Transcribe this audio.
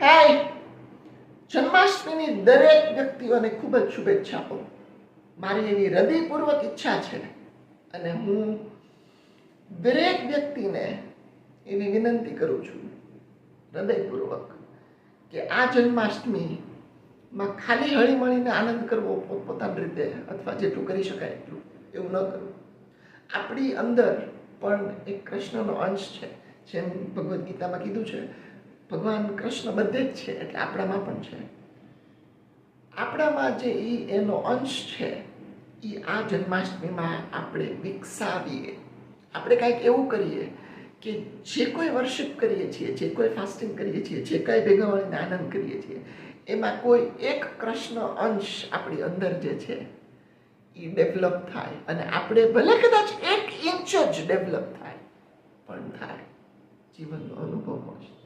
હાય, જન્માષ્ટમીની દરેક વ્યક્તિઓને ખૂબ જ શુભેચ્છાઓ. મારી એવી હૃદયપૂર્વક ઈચ્છા છે અને હું દરેક વ્યક્તિને એવી વિનંતી કરું છું હૃદયપૂર્વક કે આ જન્માષ્ટમીમાં ખાલી હળીમળીને આનંદ કરવો પોતપોતાની રીતે અથવા જેટલું કરી શકાય એટલું, એવું ન કરવું. આપણી અંદર પણ એક કૃષ્ણનો અંશ છે. જેમ ભગવદ્ ગીતામાં કીધું છે, ભગવાન કૃષ્ણ બધે જ છે, એટલે આપણામાં પણ છે. આપણામાં જે એનો અંશ છે એ આ જન્માષ્ટમીમાં આપણે વિકસાવીએ. આપણે કાંઈક એવું કરીએ કે જે કોઈ વર્શિપ કરીએ છીએ, જે કોઈ ફાસ્ટિંગ કરીએ છીએ, જે કાંઈ ભેગા મળીને આનંદ કરીએ છીએ, એમાં કોઈ એક કૃષ્ણ અંશ આપણી અંદર જે છે એ ડેવલપ થાય. અને આપણે ભલે કદાચ 1 ઇંચ જ ડેવલપ થાય, પણ થાય. જીવનનો અનુભવ મળશે.